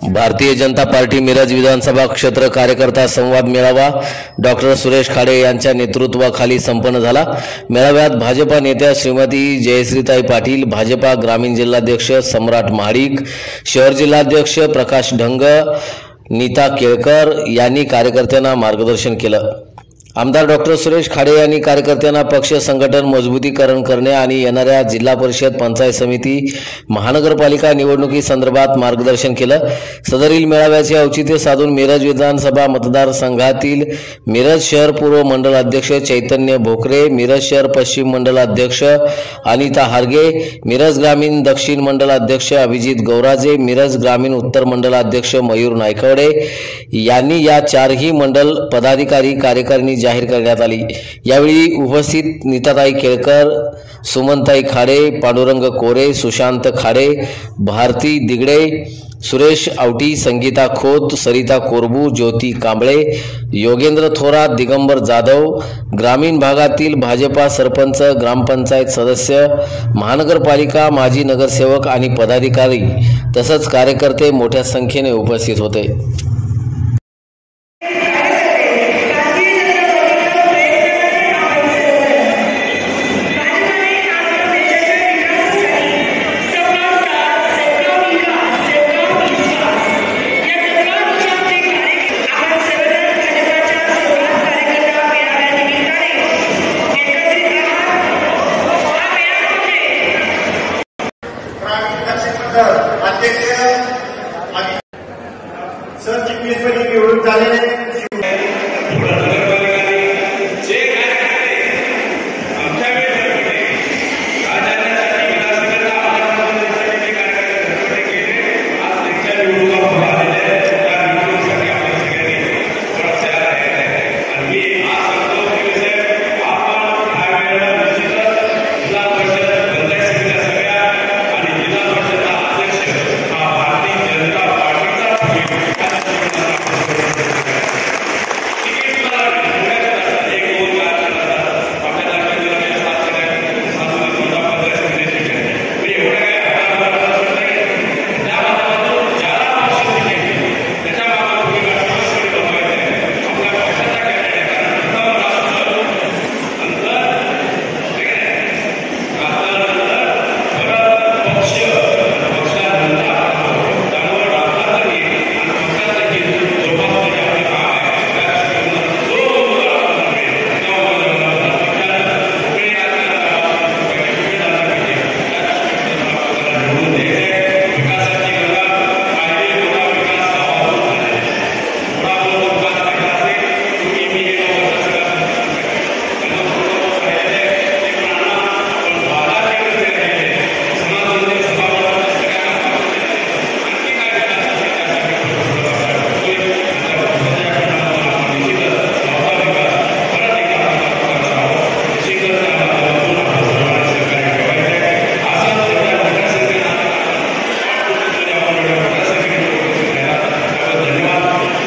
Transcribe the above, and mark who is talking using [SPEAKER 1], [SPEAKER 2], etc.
[SPEAKER 1] Bharatiya Janata party Miraj विधानसभा क्षेत्र कार्यकर्ता संवाद मेळावा डॉक्टर सुरेश खाडे यांच्या नेतृत्वाखाली संपन्न झाला। मेळाव्यात भाजपा नेत्या श्रीमती जयश्रीताई पाटील, भाजपा ग्रामीण जिल्हाध्यक्ष सम्राट महाडिक, शहर जिल्हाध्यक्ष प्रकाश ढंग, नीता केळकर यांनी कार्यकर्त्यांना मार्गदर्शन केलं। आमदार डॉक्टर सुरेश खाडे यांनी कार्यकर्त्यांना पक्ष संघटन मजबूतीकरण करणे आणि येणाऱ्या जिल्हा परिषद, पंचायत समिती, महानगरपालिका निवडणुकी संदर्भात मार्गदर्शन केलं। सदरील मेळाव्याचे औचित्य साधून मिरज विधानसभा मतदारसंघातील मिरज शहर पूर्व मंडल अध्यक्ष चैतन्य भोकरे, मिरज शहर पश्चिम मंडल अध्यक्ष अनिता हारगे, मिरज ग्रामीण दक्षिण मंडल अध्यक्ष अभिजित गौराजे, मिरज ग्रामीण उत्तर मंडल अध्यक्ष मयूर नायकवडे यांनी या चारही मंडल पदाधिकारी कार्यकारिणी जाहीर करण्यात आली। यावेळी उपस्थित नीताताई केळकर, सुमनताई खाडे, पांडुरंग कोरे, सुशांत खाडे, भारती दिगडे, सुरेश आवटी, संगीता खोत, सरिता कोरबू, ज्योती कांबळे, योगेंद्र थोरात, दिगंबर जाधव, ग्रामीण भागातील भाजपा सरपंच, ग्रामपंचायत सदस्य, महानगरपालिका माजी नगरसेवक आणि पदाधिकारी तसंच कार्यकर्ते मोठ्या संख्येने उपस्थित होते।
[SPEAKER 2] अध्यक्ष सरचिटणीसपदी निवडून झालेले